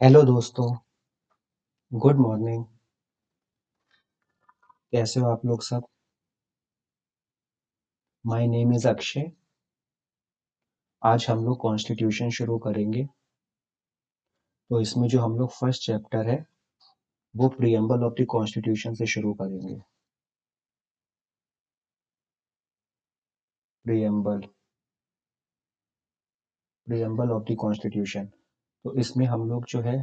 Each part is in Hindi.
हेलो दोस्तों। Good morning. कैसे हो आप लोग सब? My name is Akshay. आज हम लोग कॉन्स्टिट्यूशन शुरू करेंगे। तो इसमें जो हम लोग फर्स्ट चैप्टर है वो प्रीएम्बल ऑफ द कॉन्स्टिट्यूशन से शुरू करेंगे। Preamble preamble of the constitution. तो इसमें हम लोग जो है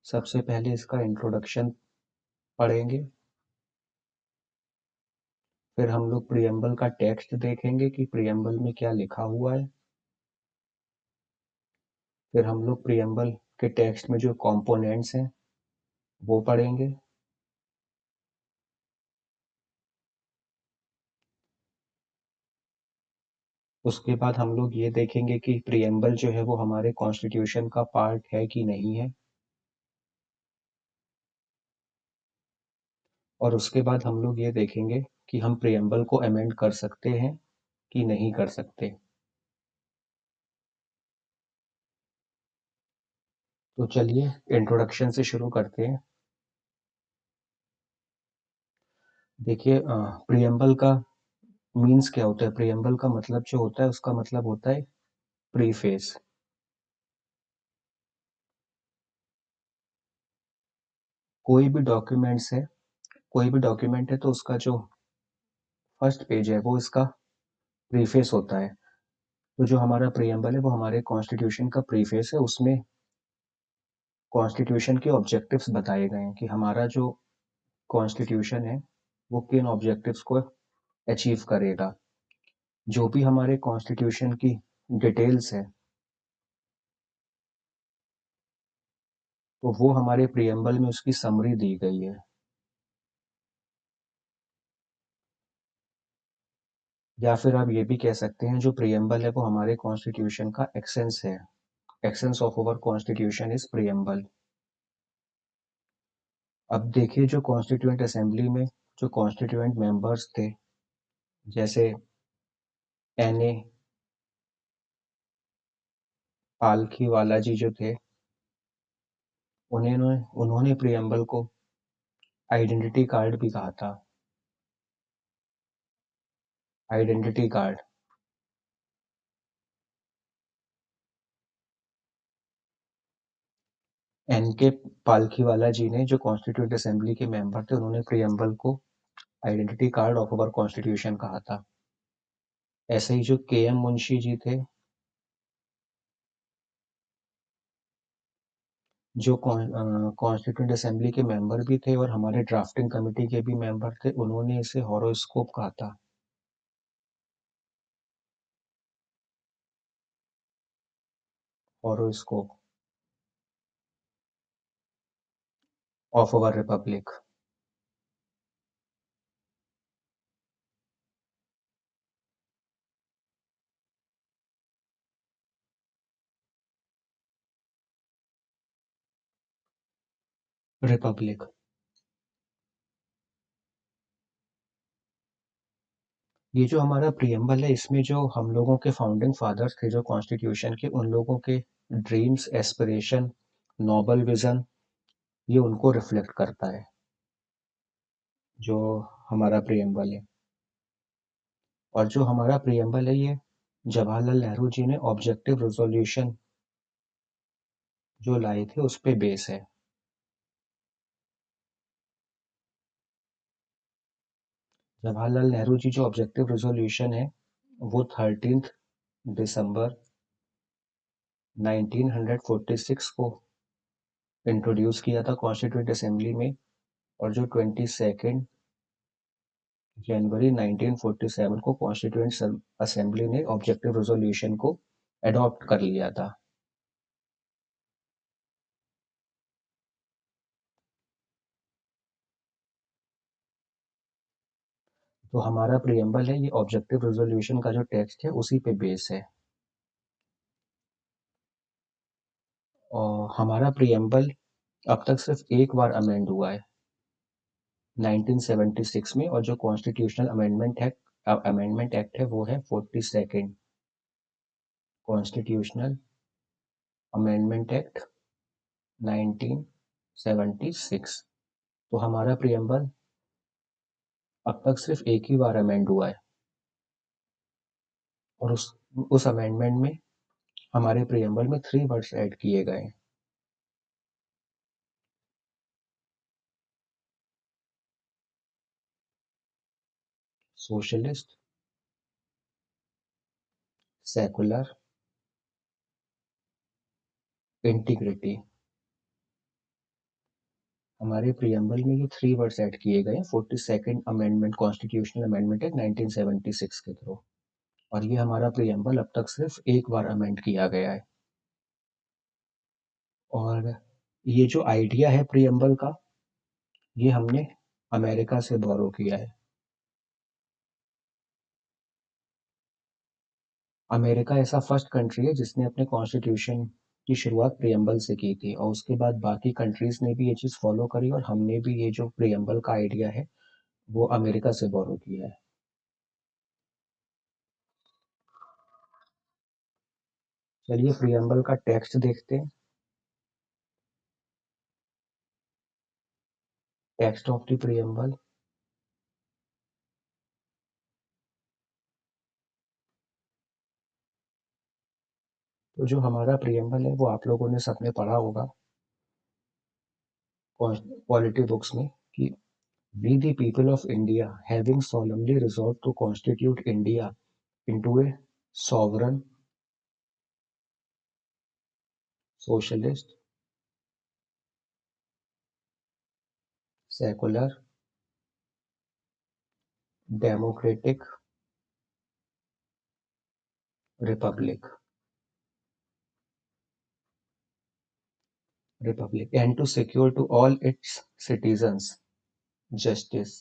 सबसे पहले इसका इंट्रोडक्शन पढ़ेंगे। फिर हम लोग प्रीएम्बल का टेक्स्ट देखेंगे कि प्रीएम्बल में क्या लिखा हुआ है। फिर हम लोग प्रीएम्बल के टेक्स्ट में जो कॉम्पोनेंट्स हैं वो पढ़ेंगे। उसके बाद हम लोग ये देखेंगे कि प्रीएम्बल जो है वो हमारे कॉन्स्टिट्यूशन का पार्ट है कि नहीं है। और उसके बाद हम लोग ये देखेंगे कि हम प्रीएम्बल को अमेंड कर सकते हैं कि नहीं कर सकते। तो चलिए इंट्रोडक्शन से शुरू करते हैं। देखिए, प्रीएम्बल का मीन्स क्या होता है। प्रीएम्बल का मतलब जो होता है उसका मतलब होता है प्रीफेस। कोई भी डॉक्यूमेंट्स है कोई भी डॉक्यूमेंट है तो उसका जो फर्स्ट पेज है वो इसका प्रीफेस होता है। तो जो हमारा प्रीएम्बल है वो हमारे कॉन्स्टिट्यूशन का प्रीफेस है। उसमें कॉन्स्टिट्यूशन के ऑब्जेक्टिव्स बताए गए हैं कि हमारा जो कॉन्स्टिट्यूशन है वो किन ऑब्जेक्टिव्स को अचीव करेगा। जो भी हमारे कॉन्स्टिट्यूशन की डिटेल्स है तो वो हमारे प्रीएम्बल में उसकी समरी दी गई है। या फिर आप ये भी कह सकते हैं जो प्रीएम्बल है वो हमारे कॉन्स्टिट्यूशन का एक्सेंस है। Essence of our constitution is preamble. अब देखिए, जो कॉन्स्टिट्यूएंट असेंबली में जो कॉन्स्टिट्यूएंट मेंबर्स थे, जैसे एन ए पालखी वाला जी जो थे, उन्होंने उन्होंने प्रीएम्बल को आइडेंटिटी कार्ड भी कहा था। Identity card. एन के पालखीवाला जी ने, जो कॉन्स्टिट्यूएंट असेंबली के मेंबर थे, उन्होंने प्रीएम्बल को identity card of our constitution कहा था। ऐसे ही जो के एम मुंशी जी थे, जो कॉन्स्टिट्यूएंट असेंबली के मेंबर भी थे और हमारे ड्राफ्टिंग कमेटी के भी मेंबर थे, उन्होंने इसे हॉरोस्कोप कहा था। Horoscope of our Republic. Republic. ये जो हमारा प्रीएम्बल है इसमें जो हम लोगों के फाउंडिंग फादर्स थे जो कॉन्स्टिट्यूशन के, उन लोगों के ड्रीम्स, एस्पिरेशन, नोबल विजन, ये उनको रिफ्लेक्ट करता है जो हमारा प्रीएम्बल है। और जो हमारा प्रीएम्बल है ये जवाहरलाल नेहरू जी ने ऑब्जेक्टिव रेजोल्यूशन जो लाए थे उस पे बेस है। जवाहरलाल नेहरू जी जो ऑब्जेक्टिव रेजोल्यूशन है वो 13 दिसंबर 1946 को इंट्रोड्यूस किया था कॉन्स्टिट्यूएंट असेंबली में। और जो 22 जनवरी 1947 को कॉन्स्टिट्यूएंट असेंबली ने ऑब्जेक्टिव रेजोल्यूशन को अडॉप्ट कर लिया था। तो हमारा प्रीएम्बल है ये ऑब्जेक्टिव रेजोल्यूशन का जो टेक्स्ट है उसी पे बेस है। और हमारा प्रीएम्बल अब तक सिर्फ एक बार अमेंड हुआ है 1976 में। और जो कॉन्स्टिट्यूशनल अमेंडमेंट एक्ट है वो है 42nd कॉन्स्टिट्यूशनल अमेंडमेंट एक्ट 1976। तो हमारा प्रियम्बल अब तक सिर्फ एक ही बार अमेंड हुआ है, और उस अमेंडमेंट में हमारे प्रियम्बल में 3 वर्ड्स ऐड किए गए हैं। Socialist, secular, integrity. हमारे प्रियम्बल में ये 3 वर्ड्स ऐड किए गए हैं 42nd amendment, constitutional amendment act 1976 के थ्रू, और ये हमारा प्रियम्बल अब तक सिर्फ एक बार अमेंड किया गया है। और ये जो आइडिया है प्रियम्बल का, ये हमने अमेरिका से बोरो किया है। अमेरिका ऐसा फर्स्ट कंट्री है जिसने अपने कॉन्स्टिट्यूशन की शुरुआत प्रियम्बल से की थी, और उसके बाद बाकी कंट्रीज ने भी ये चीज़ फॉलो करी, और हमने भी ये जो प्रियम्बल का आइडिया है वो अमेरिका से बोरो किया है। चलिए प्रियम्बल का टेक्स्ट देखते हैं। Text of the preamble. तो जो हमारा प्रियम्बल है वो आप लोगों ने सबने पढ़ा होगा पॉलिटी बुक्स में, कि we the people of India having solemnly resolved to constitute India into a sovereign, socialist, secular, democratic republic, and to secure to all its citizens justice।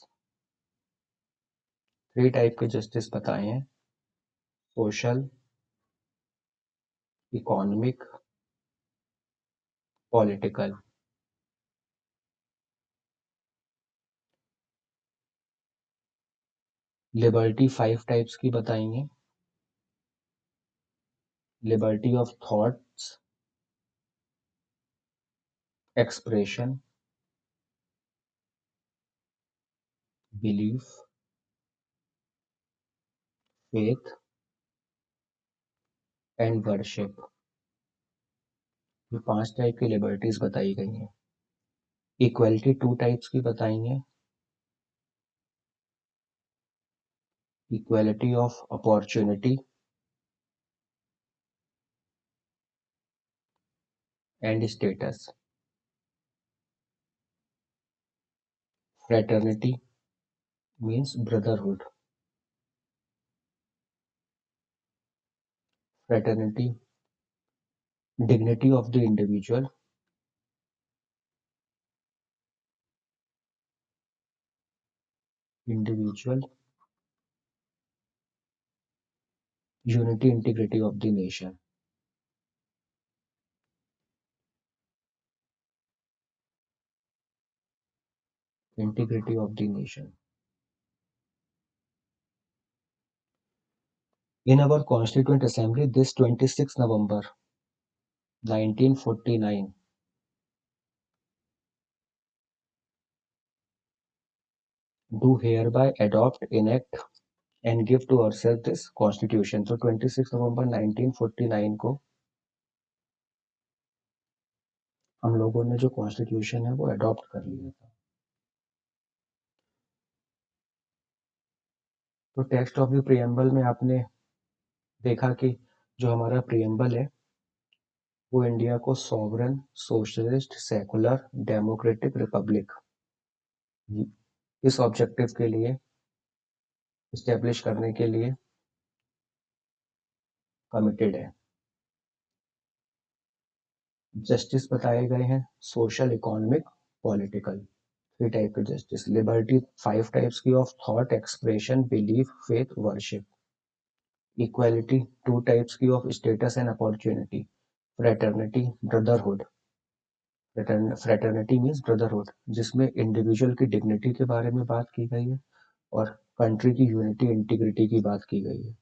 3 type के जस्टिस बताए हैं: social, economic, political. Liberty 5 types की बताई हैं: liberty of thoughts, expression, belief, faith and worship. ये 5 टाइप की लिबर्टीज बताई गई हैं। इक्वलिटी 2 टाइप्स की बताई हैं: equality of opportunity and status. Fraternity means brotherhood. Fraternity, dignity of the individual. Individual, unity integrity of the nation. Integrity of the nation. In our Constituent Assembly this 26 November 1949, do hereby adopt, enact and give to ourselves this Constitution। तो 26 नवंबर 1949 को हम लोगों ने जो कॉन्स्टिट्यूशन है वो अडॉप्ट कर लिया था। तो टेक्स्ट ऑफ द प्रियम्बल में आपने देखा कि जो हमारा प्रियम्बल है वो इंडिया को sovereign, socialist, secular, democratic Republic, इस ऑब्जेक्टिव के लिए इस्टेब्लिश करने के लिए कमिटेड है। जस्टिस बताए गए हैं: सोशल, इकोनॉमिक, पॉलिटिकल। 3 टाइप के जस्टिस। लिबर्टी 5 टाइप्स की of thought, expression, belief, faith, worship. Equality 2 types की of status and opportunity. Fraternity, brotherhood. Fraternity means brotherhood, जिसमें इंडिविजुअल की डिग्निटी के बारे में बात की गई है और कंट्री की यूनिटी, इंटीग्रिटी की बात की गई है।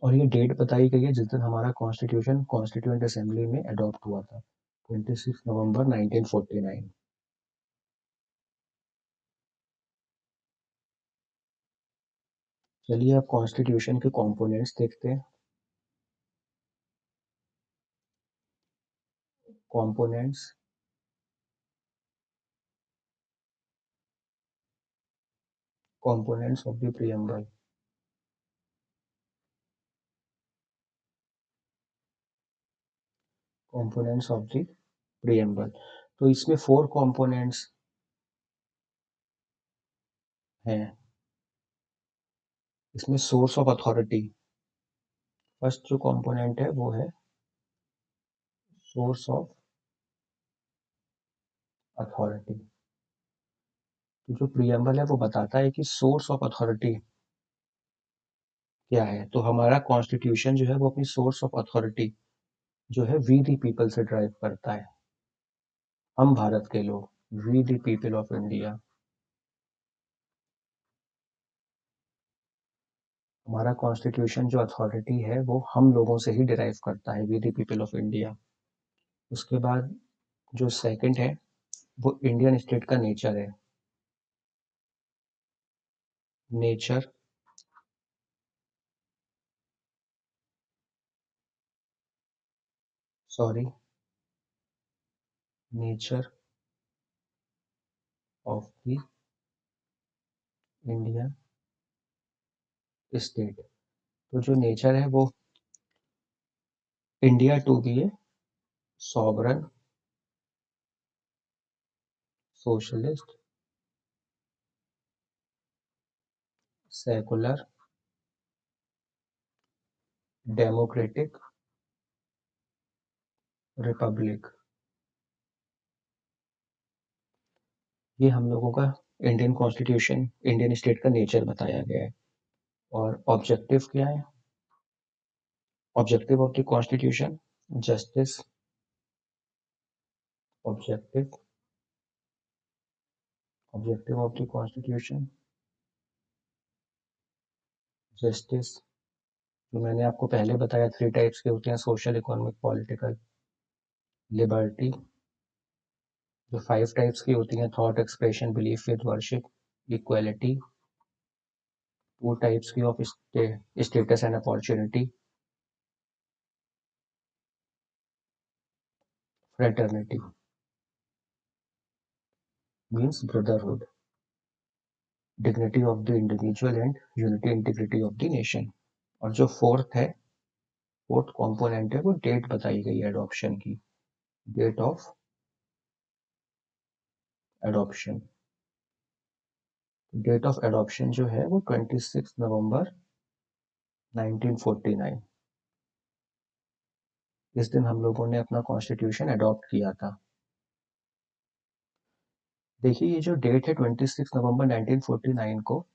और ये डेट बताई गई है जिस दिन हमारा कॉन्स्टिट्यूशन कॉन्स्टिट्यूएंट असेंबली में अडॉप्ट हुआ था, 26 नवंबर 1949। चलिए अब कॉन्स्टिट्यूशन के कंपोनेंट्स देखते हैं। Components components of the preamble. Components of the preamble. तो इसमें 4 कंपोनेंट्स हैं। इसमें सोर्स ऑफ अथॉरिटी, फर्स्ट जो कंपोनेंट है वो है सोर्स ऑफ अथॉरिटी। तो जो प्रीएम्बल है वो बताता है कि सोर्स ऑफ अथॉरिटी क्या है। तो हमारा कॉन्स्टिट्यूशन जो है वो अपनी सोर्स ऑफ अथॉरिटी जो है वी दी पीपल से ड्राइव करता है। हम भारत के लोग, we the people of India. हमारा कॉन्स्टिट्यूशन जो अथॉरिटी है वो हम लोगों से ही डिराइव करता है, we the people of India. उसके बाद जो सेकंड है वो इंडियन स्टेट का नेचर है। Nature sorry nature of the Indian state. तो जो नेचर है वो India to be a sovereign, socialist, secular, democratic Republic. ये हम लोगों का इंडियन कॉन्स्टिट्यूशन, इंडियन स्टेट का नेचर बताया गया है। और ऑब्जेक्टिव क्या है? Objective of the constitution justice, objective objective of the constitution justice. जो मैंने आपको पहले बताया 3 टाइप्स के होते हैं, सोशल, इकोनॉमिक, पॉलिटिकल। लिबर्टी जो 5 टाइप्स की होती हैं, thought, expression, belief, faith, worship. Equality 2 types की of status and opportunity. Fraternity means brotherhood. Dignity of the individual and unity integrity of the nation. और जो फोर्थ कॉम्पोनेंट है वो डेट बताई गई है एडॉप्शन की। Date of adoption. Date of adoption जो है वो 26 नवंबर 1949। इस दिन हम लोगों ने अपना कॉन्स्टिट्यूशन अडॉप्ट किया था। देखिए ये जो डेट है 26 नवंबर 1949 को,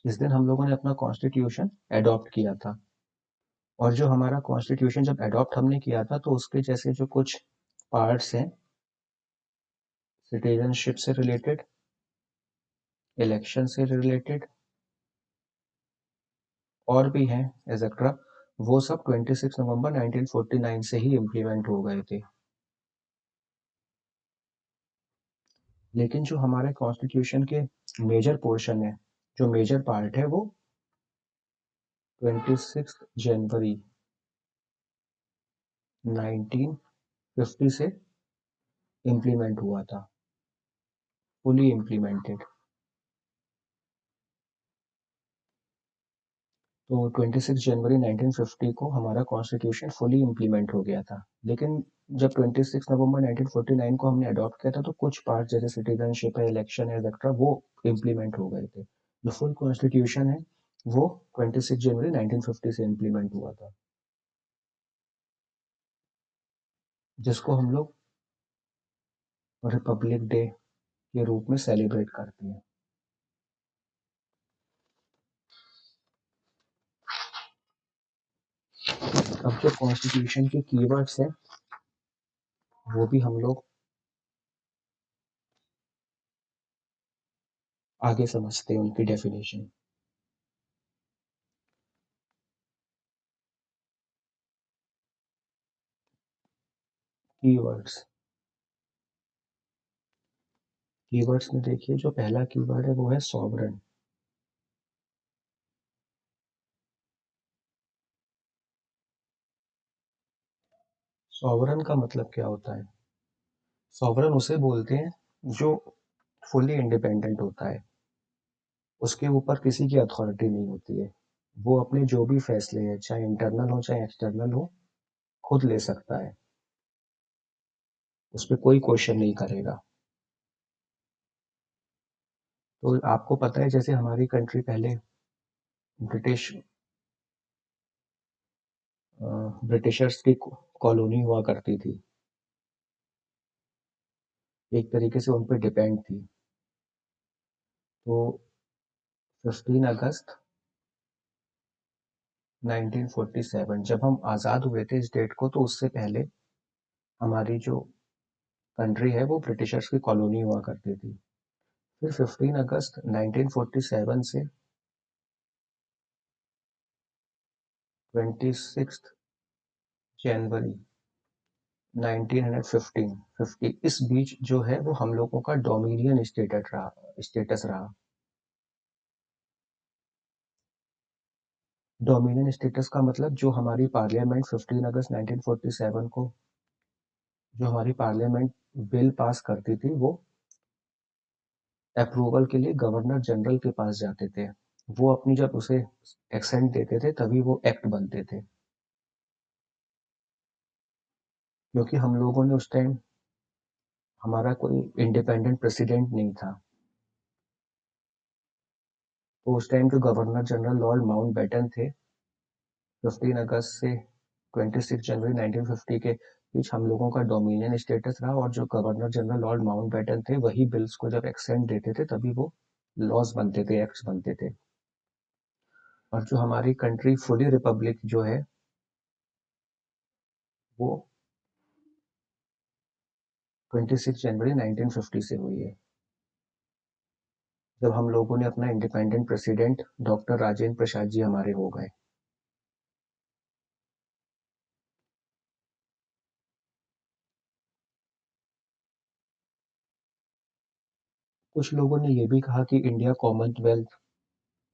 इस दिन हम लोगों ने अपना कॉन्स्टिट्यूशन अडॉप्ट किया था। और जो हमारा कॉन्स्टिट्यूशन जब अडॉप्ट हमने किया था तो उसके जैसे जो कुछ पार्ट्स हैं, सिटीजनशिप से रिलेटेड, इलेक्शन से रिलेटेड और भी हैं एक्सेट्रा, वो सब 26 नवंबर 1949 से ही इम्प्लीमेंट हो गए थे। लेकिन जो हमारे कॉन्स्टिट्यूशन के मेजर पोर्शन है, जो मेजर पार्ट है वो 26 जनवरी 1950 से इम्प्लीमेंट हुआ था, फुली इम्प्लीमेंटेड। तो 26 जनवरी 1950 को हमारा कॉन्स्टिट्यूशन फुली इम्प्लीमेंट हो गया था। लेकिन जब 26 नवंबर 1949 को हमने अडॉप्ट किया था तो कुछ पार्ट जैसे सिटीजनशिप है, इलेक्शन है, एक्सेट्रा वो इम्प्लीमेंट हो गए थे। जो फुल कॉन्स्टिट्यूशन है वो 26 जनवरी 1950 से इम्प्लीमेंट हुआ था, जिसको हम लोग रिपब्लिक डे के रूप में सेलिब्रेट करते हैं। अब जो कॉन्स्टिट्यूशन के कीवर्ड्स हैं वो भी हम लोग आगे समझते हैं उनकी डेफिनेशन। कीवर्ड्स कीवर्ड्स में देखिए जो पहला कीवर्ड है वो है सॉवरन। सॉवरन का मतलब क्या होता है? सॉवरन उसे बोलते हैं जो फुली इंडिपेंडेंट होता है, उसके ऊपर किसी की अथॉरिटी नहीं होती है। वो अपने जो भी फैसले हैं, चाहे इंटरनल हो चाहे एक्सटर्नल हो, खुद ले सकता है। उस पर कोई क्वेश्चन नहीं करेगा। तो आपको पता है जैसे हमारी कंट्री पहले ब्रिटिश ब्रिटिशर्स की कॉलोनी हुआ करती थी, एक तरीके से उन पर डिपेंड थी। तो 15 अगस्त 1947 जब हम आज़ाद हुए थे इस डेट को, तो उससे पहले हमारी जो कंट्री है वो ब्रिटिशर्स की कॉलोनी हुआ करती थी। फिर 15 अगस्त 1947 से 26 जनवरी 1950 इस बीच जो है वो हम लोगों का डोमिनियन स्टेटस रहा। डोमिनियन स्टेटस का मतलब जो हमारी पार्लियामेंट 15 अगस्त 1947 को जो हमारी पार्लियामेंट बिल पास करती थी वो अप्रूवल के लिए गवर्नर जनरल के पास जाते थे। वो अपनी जब उसे एक्सेंट देते थे तभी वो एक्ट बनते थे। क्योंकि हम लोगों ने उस टाइम, हमारा कोई इंडिपेंडेंट प्रेसिडेंट नहीं था, तो उस टाइम जो गवर्नर जनरल लॉर्ड माउंटबेटन थे, 15 अगस्त से 26 जनवरी 1950 के बीच हम लोगों का डोमिनियन स्टेटस रहा, और जो गवर्नर जनरल लॉर्ड माउंटबेटन थे वही बिल्स को जब एक्सटेंड देते थे तभी वो लॉज बनते थे, एक्ट्स बनते थे। और जो हमारी कंट्री फुली रिपब्लिक जो है वो 26 जनवरी 1950 से हुई है, जब हम लोगों ने अपना independent president doctor Rajendra Prasad ji हमारे हो गए। कुछ लोगों ने ये भी कहा कि इंडिया कॉमनवेल्थ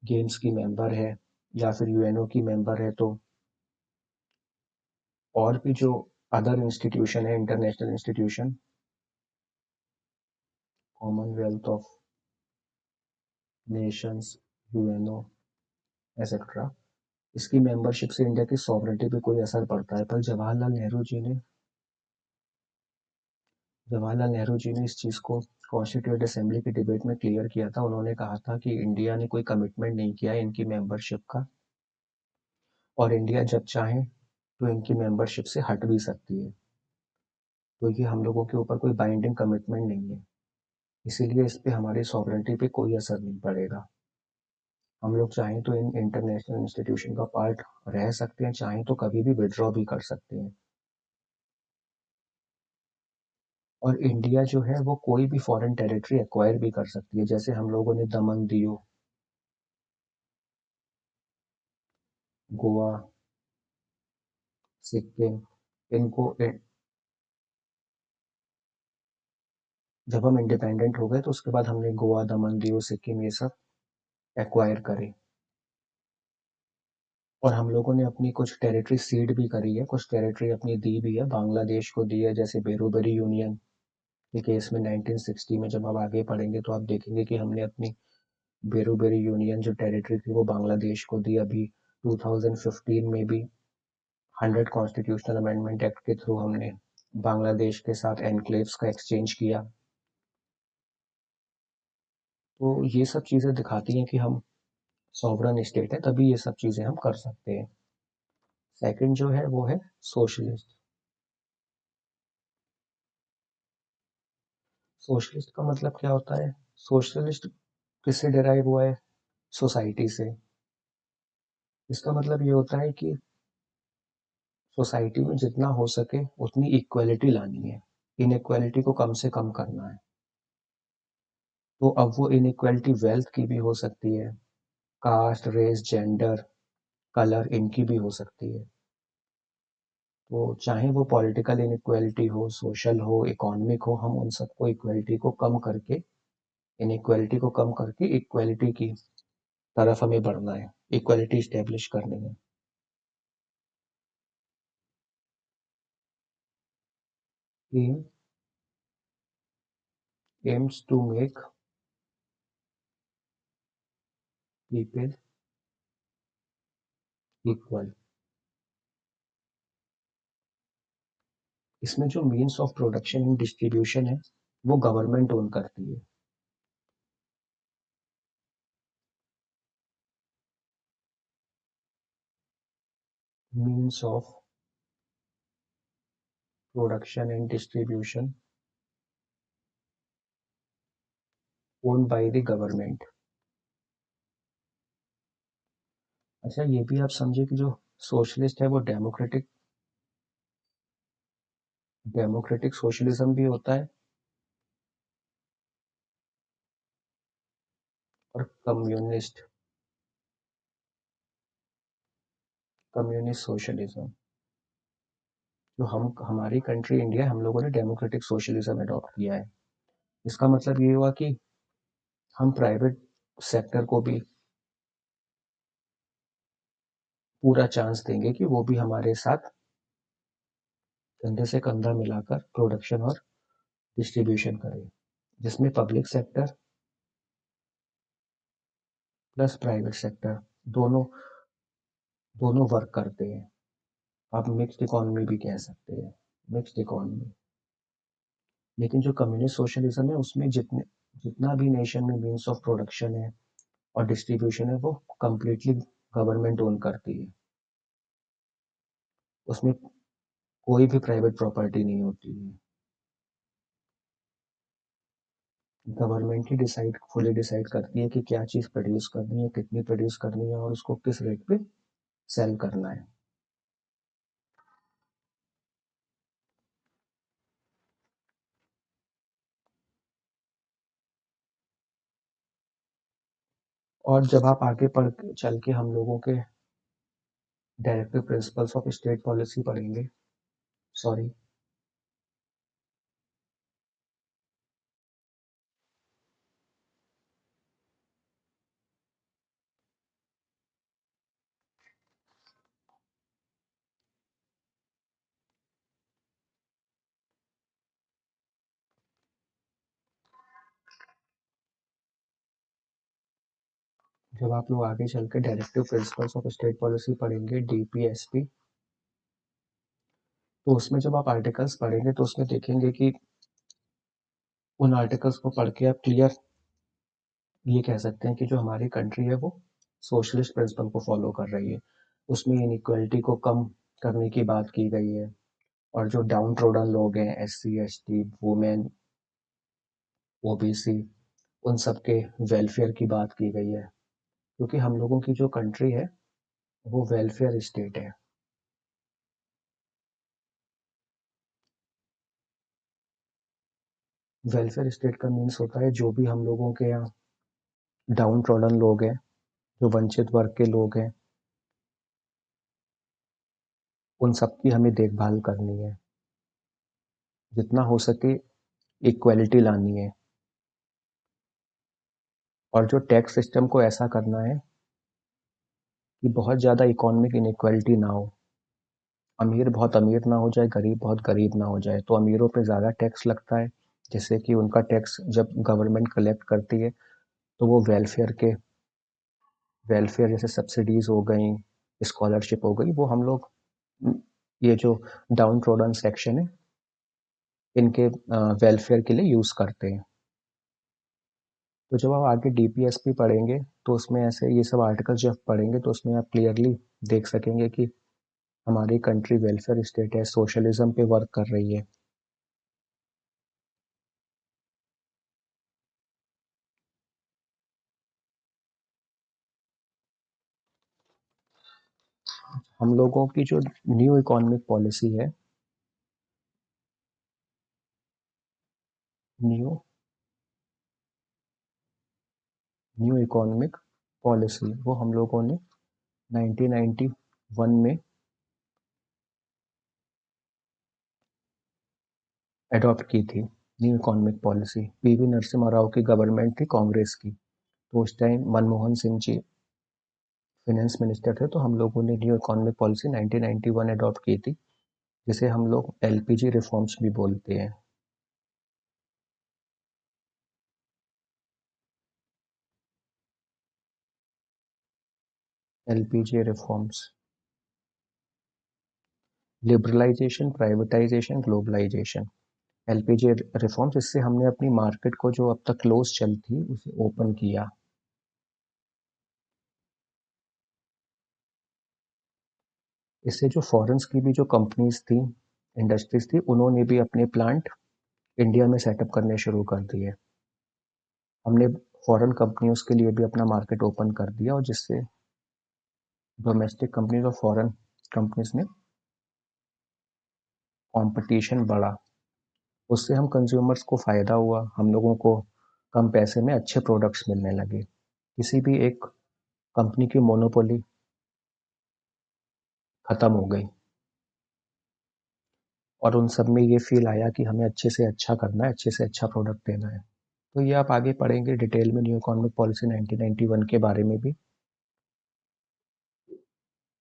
गेम्स की मेंबर है या फिर यूएनओ की मेंबर है, तो और भी जो अदर इंस्टीट्यूशन है, international institution, Commonwealth of Nations, UNO etcetera, इसकी मेंबरशिप से इंडिया की सॉवरेनिटी पे कोई असर पड़ता है। पर जवाहरलाल नेहरू जी ने इस चीज़ को कॉन्स्टिट्यूएंट असेंबली की डिबेट में क्लियर किया था। उन्होंने कहा था कि इंडिया ने कोई कमिटमेंट नहीं किया है इनकी मेंबरशिप का, और इंडिया जब चाहे तो इनकी मेंबरशिप से हट भी सकती है। तो ये हम लोगों के ऊपर कोई बाइंडिंग कमिटमेंट नहीं है, इसीलिए इस पे हमारी सॉवरेनिटी पे कोई असर नहीं पड़ेगा। हम लोग चाहें तो इन इंटरनेशनल इंस्टीट्यूशन का पार्ट रह सकते हैं, चाहें तो कभी भी विड्रॉ भी कर सकते हैं। और इंडिया जो है वो कोई भी फॉरेन टेरिटरी एक्वायर भी कर सकती है, जैसे हम लोगों ने दमन दीव, गोवा, सिक्किम, इनको जब हम इंडिपेंडेंट हो गए तो उसके बाद हमने गोवा, दमन दीव, सिक्किम ये सब एक्वायर करे। और हम लोगों ने अपनी कुछ टेरिटरी सीड भी करी है, कुछ टेरिटरी अपनी दी भी है, बांग्लादेश को दी है, जैसे बेरोबरी यूनियन के केस में 1960 में। जब आप आगे पढ़ेंगे तो आप देखेंगे कि हमने अपनी बेरोबरी यूनियन जो टेरिटरी थी वो बांग्लादेश को दी। अभी 2015 में भी 100 कॉन्स्टिट्यूशनल अमेंडमेंट एक्ट के थ्रू हमने बांग्लादेश के साथ एनक्लेव्स का एक्सचेंज किया। तो ये सब चीज़ें दिखाती हैं कि हम सॉवरन स्टेट है, तभी ये सब चीज़ें हम कर सकते हैं। सेकंड जो है वो है सोशलिस्ट। सोशलिस्ट का मतलब क्या होता है? सोशलिस्ट किससे डिराइव हुआ है? सोसाइटी से। इसका मतलब ये होता है कि सोसाइटी में जितना हो सके उतनी इक्वलिटी लानी है, इनइक्वालिटी को कम से कम करना है। तो अब वो इनइक्वालिटी वेल्थ की भी हो सकती है, कास्ट, रेस, जेंडर, कलर, इनकी भी हो सकती है। तो चाहे वो पॉलिटिकल इनइक्वालिटी हो, सोशल हो, इकोनॉमिक हो, हम उन सबको इक्वलिटी को कम करके इनइक्वालिटी को कम करके इक्वालिटी की तरफ हमें बढ़ना है, इक्वालिटी स्टैब्लिश करनी है। Aim aims to make people equal. इसमें जो means of production and distribution है वो गवर्नमेंट ओन करती है। Means of production and distribution own by the government. अच्छा, ये भी आप समझे कि जो सोशलिस्ट है वो डेमोक्रेटिक सोशलिज्म भी होता है और कम्युनिस्ट सोशलिज्म। जो हम हमारी कंट्री इंडिया है, हम लोगों ने डेमोक्रेटिक सोशलिज्म अडॉप्ट किया है। इसका मतलब ये हुआ कि हम प्राइवेट सेक्टर को भी पूरा चांस देंगे कि वो भी हमारे साथ कंधे से कंधा मिलाकर प्रोडक्शन और डिस्ट्रीब्यूशन करे, जिसमें public sector plus private sector दोनों दोनों वर्क करते हैं। आप मिक्स्ड इकोनॉमी भी कह सकते हैं, मिक्स्ड इकोनॉमी। लेकिन जो कम्युनिस्ट सोशलिज्म है उसमें जितना भी नेशन में मीन्स ऑफ प्रोडक्शन है और डिस्ट्रीब्यूशन है वो कंप्लीटली गवर्नमेंट ओन करती है। उसमें कोई भी प्राइवेट प्रॉपर्टी नहीं होती है। गवर्नमेंट ही फुली डिसाइड करती है कि क्या चीज़ प्रोड्यूस करनी है, कितनी प्रोड्यूस करनी है और उसको किस रेट पे सेल करना है। और जब आप आगे पढ़ चल के हम लोगों के directive principles of state policy पढ़ेंगे, सॉरी, जब आप लोग आगे चल के directive principles of state policy पढ़ेंगे, डीपीएसपी, तो उसमें जब आप आर्टिकल्स पढ़ेंगे तो उसमें देखेंगे कि उन आर्टिकल्स को पढ़ के आप क्लियर ये कह सकते हैं कि जो हमारी कंट्री है वो सोशलिस्ट प्रिंसिपल को फॉलो कर रही है। उसमें इनइक्वालिटी को कम करने की बात की गई है और जो डाउन ट्रोडन लोग हैं, SC ST, वुमेन, OBC, उन सब के वेलफेयर की बात की गई है, क्योंकि हम लोगों की जो कंट्री है वो वेलफेयर स्टेट है। वेलफेयर स्टेट का मीन्स होता है जो भी हम लोगों के यहाँ डाउन ट्रोडन लोग हैं, जो वंचित वर्ग के लोग हैं, उन सब की हमें देखभाल करनी है, जितना हो सके इक्वलिटी लानी है। और जो टैक्स सिस्टम को ऐसा करना है कि बहुत ज़्यादा इकोनॉमिक इनइक्वालिटी ना हो, अमीर बहुत अमीर ना हो जाए, गरीब बहुत गरीब ना हो जाए। तो अमीरों पे ज़्यादा टैक्स लगता है, जिससे कि उनका टैक्स जब गवर्नमेंट कलेक्ट करती है तो वो वेलफेयर जैसे सब्सिडीज हो गई, स्कॉलरशिप हो गई, वो हम लोग ये जो डाउन ट्रोडन सेक्शन है इनके वेलफेयर के लिए यूज़ करते हैं। तो जब आप आगे DPSP पढ़ेंगे तो उसमें ऐसे ये सब आर्टिकल जब पढ़ेंगे तो उसमें आप क्लियरली देख सकेंगे कि हमारी कंट्री वेलफेयर स्टेट है, सोशलिज्म पे वर्क कर रही है। हम लोगों की जो न्यू इकोनॉमिक पॉलिसी है, न्यू न्यू इकोनॉमिक पॉलिसी वो हम लोगों ने 1991 में अडॉप्ट की थी। New economic policy, PV Narasimha Rao की गवर्नमेंट थी कांग्रेस की, तो उस time Manmohan Singh ji finance minister थे, तो हम लोगों ने न्यू इकोनॉमिक पॉलिसी 1991 अडॉप्ट की थी, जिसे हम लोग एलपीजी रिफॉर्म्स भी बोलते हैं। LPG reforms, liberalisation, privatisation, globalisation. LPG reforms, इससे हमने अपनी मार्केट को जो अब तक क्लोज चल थी उसे ओपन किया। इससे जो फॉरेन्स की भी जो कंपनीज थी, इंडस्ट्रीज थी, उन्होंने भी अपने प्लांट इंडिया में सेटअप करने शुरू कर दिए। हमने फॉरेन कंपनियों के लिए भी अपना मार्केट ओपन कर दिया, और जिससे डोमेस्टिक कंपनीज और फॉरेन कंपनीज में कंपटीशन बढ़ा। उससे हम कंज्यूमर्स को फ़ायदा हुआ, हम लोगों को कम पैसे में अच्छे प्रोडक्ट्स मिलने लगे। किसी भी एक कंपनी की मोनोपोली ख़त्म हो गई, और उन सब में ये फील आया कि हमें अच्छे से अच्छा करना है, अच्छे से अच्छा प्रोडक्ट देना है। तो ये आप आगे पढ़ेंगे डिटेल में न्यू इकोनॉमिक पॉलिसी 1991 के बारे में भी।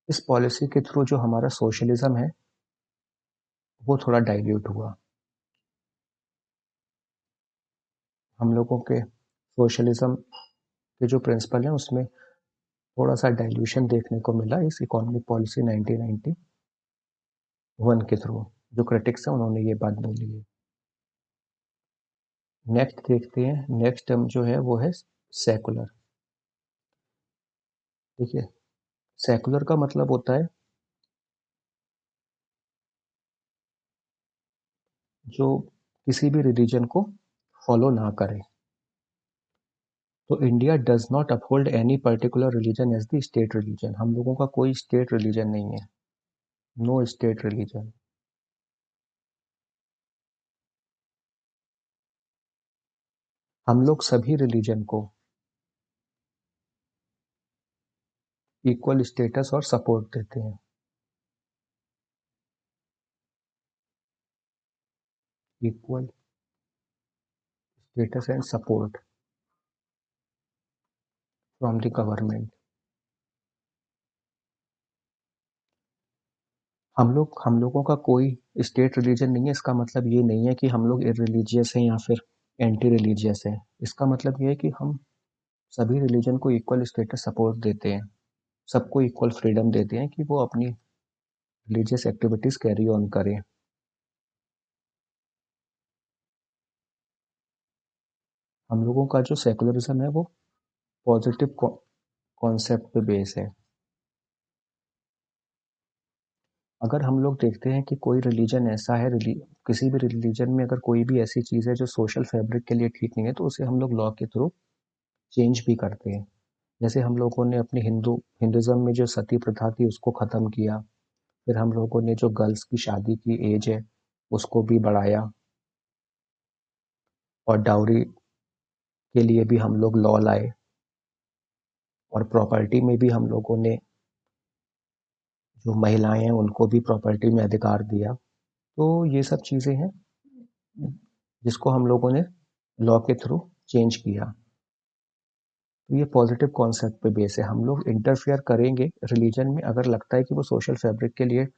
इस पॉलिसी के थ्रू जो हमारा सोशलिज्म है वो थोड़ा डाइल्यूट हुआ। हम लोगों के सोशलिज्म के जो प्रिंसिपल हैं उसमें थोड़ा सा डाइल्यूशन देखने को मिला इस इकोनॉमिक पॉलिसी 1991 के थ्रू। जो क्रिटिक्स हैं उन्होंने ये बात बोली है। नेक्स्ट देखते हैं, नेक्स्ट टर्म जो है वो है सेकुलर। देखिए, सेकुलर का मतलब होता है जो किसी भी रिलीजन को फॉलो ना करे। तो India does not uphold any particular religion as the state religion. हम लोगों का कोई स्टेट रिलीजन नहीं है, नो स्टेट रिलीजन। हम लोग सभी रिलीजन को इक्वल स्टेटस और सपोर्ट देते हैं। Equal status and support from the government. हम लोगों का कोई स्टेट रिलीजन नहीं है, इसका मतलब ये नहीं है कि हम लोग इररिलीजियस हैं या फिर एंटी रिलीजियस हैं। इसका मतलब ये है कि हम सभी रिलीजन को इक्वल स्टेटस सपोर्ट देते हैं, सबको इक्वल फ्रीडम देते हैं कि वो अपनी रिलीजियस एक्टिविटीज कैरी ऑन करें। हम लोगों का जो सेकुलरिज्म है वो पॉजिटिव कॉन्सेप्ट पे बेस है। अगर हम लोग देखते हैं कि कोई रिलीजन ऐसा है, किसी भी रिलीजन में अगर कोई भी ऐसी चीज़ है जो सोशल फैब्रिक के लिए ठीक नहीं है, तो उसे हम लोग लॉ के थ्रू चेंज भी करते हैं। जैसे हम लोगों ने अपनी हिंदुज़्म में जो सती प्रथा थी उसको ख़त्म किया। फिर हम लोगों ने जो गर्ल्स की शादी की एज है उसको भी बढ़ाया, और डाउरी के लिए भी हम लोग लॉ लाए, और प्रॉपर्टी में भी हम लोगों ने जो महिलाएं हैं उनको भी प्रॉपर्टी में अधिकार दिया। तो ये सब चीज़ें हैं जिसको हम लोगों ने लॉ के थ्रू चेंज किया। तो ये पॉजिटिव कॉन्सेप्ट पे बेस है। हम लोग इंटरफेयर करेंगे रिलीजन में अगर लगता है कि वो सोशल फैब्रिक के लिए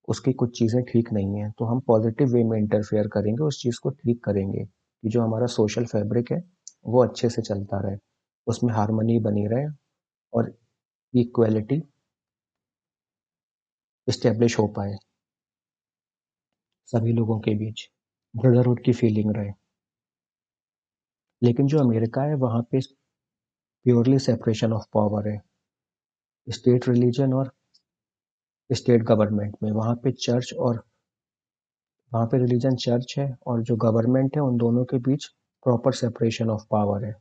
उसकी कुछ चीज़ें ठीक नहीं है, तो हम पॉजिटिव वे में इंटरफेयर करेंगे, उस चीज़ को ठीक करेंगे कि जो हमारा सोशल फैब्रिक है वो अच्छे से चलता रहे, उसमें हारमोनी बनी रहे, और इक्वेलिटी इस्टेब्लिश हो पाए सभी लोगों के बीच, ब्रदरहुड की फीलिंग रहे। लेकिन जो अमेरिका है वहाँ पे प्योरली सेपरेशन ऑफ पावर है, स्टेट रिलीजन और स्टेट गवर्नमेंट में। वहाँ पे रिलीजन चर्च है, और जो गवर्नमेंट है उन दोनों के बीच प्रॉपर सेपरेशन ऑफ पावर है।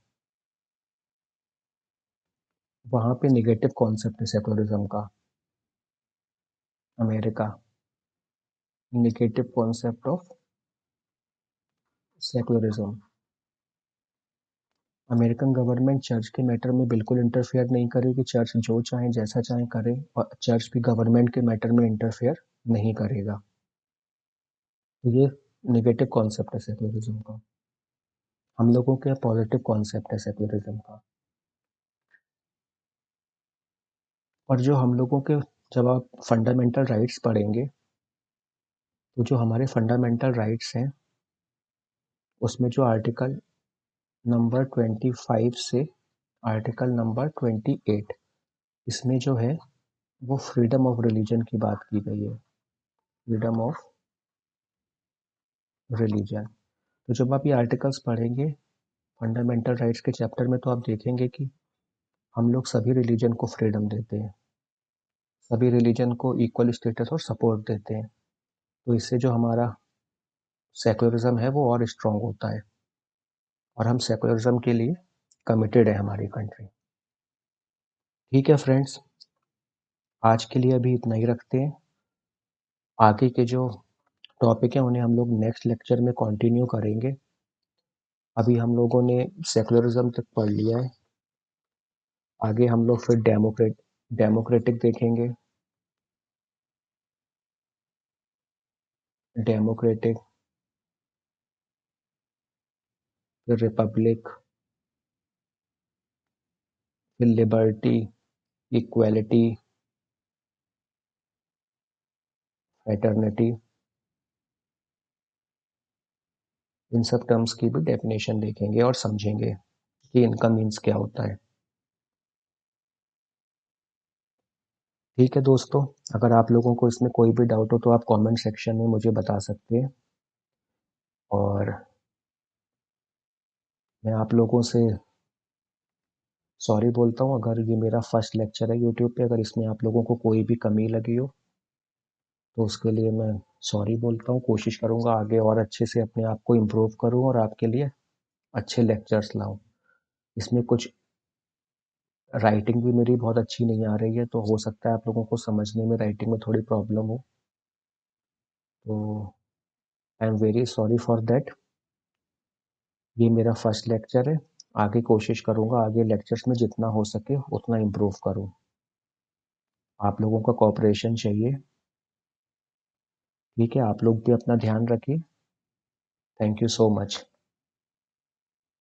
वहाँ पे निगेटिव कॉन्सेप्ट है सेकुलरिज्म का। America, negative concept of secularism. American government church के मैटर में बिल्कुल इंटरफेयर नहीं करेगी, चर्च जो चाहे जैसा चाहे करे, और चर्च भी गवर्नमेंट के मैटर में इंटरफेयर नहीं करेगा। ये नेगेटिव कॉन्सेप्ट है सेक्युलरिज्म का, हम लोगों के पॉजिटिव कॉन्सेप्ट है सेक्युलरिज्म का। और जो हम लोगों के, जब आप फंडामेंटल राइट्स पढ़ेंगे तो जो हमारे फंडामेंटल राइट्स हैं उसमें जो आर्टिकल नंबर 25 से आर्टिकल नंबर 28, इसमें जो है वो फ्रीडम ऑफ रिलीजन की बात की गई है, फ्रीडम ऑफ रिलीजन। तो जब आप ये आर्टिकल्स पढ़ेंगे फंडामेंटल राइट्स के चैप्टर में तो आप देखेंगे कि हम लोग सभी रिलीजन को फ्रीडम देते हैं, सभी रिलीजन को इक्वल स्टेटस और सपोर्ट देते हैं। तो इससे जो हमारा सेक्युलरिज्म है वो और स्ट्रांग होता है, और हम सेक्युलरिज्म के लिए कमिटेड है हमारी कंट्री। ठीक है फ्रेंड्स, आज के लिए अभी इतना ही रखते हैं। आगे के जो टॉपिक है उन्हें हम लोग नेक्स्ट लेक्चर में कंटिन्यू करेंगे। अभी हम लोगों ने सेक्युलरिज्म तक पढ़ लिया है, आगे हम लोग फिर डेमोक्रेटिक देखेंगे, डेमोक्रेटिक, फिर रिपब्लिक, फिर लिबर्टी, इक्वेलिटी, फ्रेटर्निटी, इन सब टर्म्स की भी डेफिनेशन देखेंगे और समझेंगे कि इनका मीन्स क्या होता है। ठीक है दोस्तों, अगर आप लोगों को इसमें कोई भी डाउट हो तो आप कमेंट सेक्शन में मुझे बता सकते हैं, और मैं आप लोगों से सॉरी बोलता हूँ अगर ये मेरा फर्स्ट लेक्चर है यूट्यूब पे, अगर इसमें आप लोगों को कोई भी कमी लगी हो तो उसके लिए मैं सॉरी बोलता हूँ। कोशिश करूँगा आगे और अच्छे से अपने आप को इम्प्रूव करूँ और आपके लिए अच्छे लेक्चर्स लाऊं। इसमें कुछ राइटिंग भी मेरी बहुत अच्छी नहीं आ रही है, तो हो सकता है आप लोगों को समझने में राइटिंग में थोड़ी प्रॉब्लम हो, तो I am very sorry for that. ये मेरा फर्स्ट लेक्चर है, आगे कोशिश करूँगा आगे लेक्चर्स में जितना हो सके उतना इम्प्रूव करूँ। आप लोगों का कोऑपरेशन चाहिए। ठीक है, आप लोग भी अपना ध्यान रखिए। Thank you so much.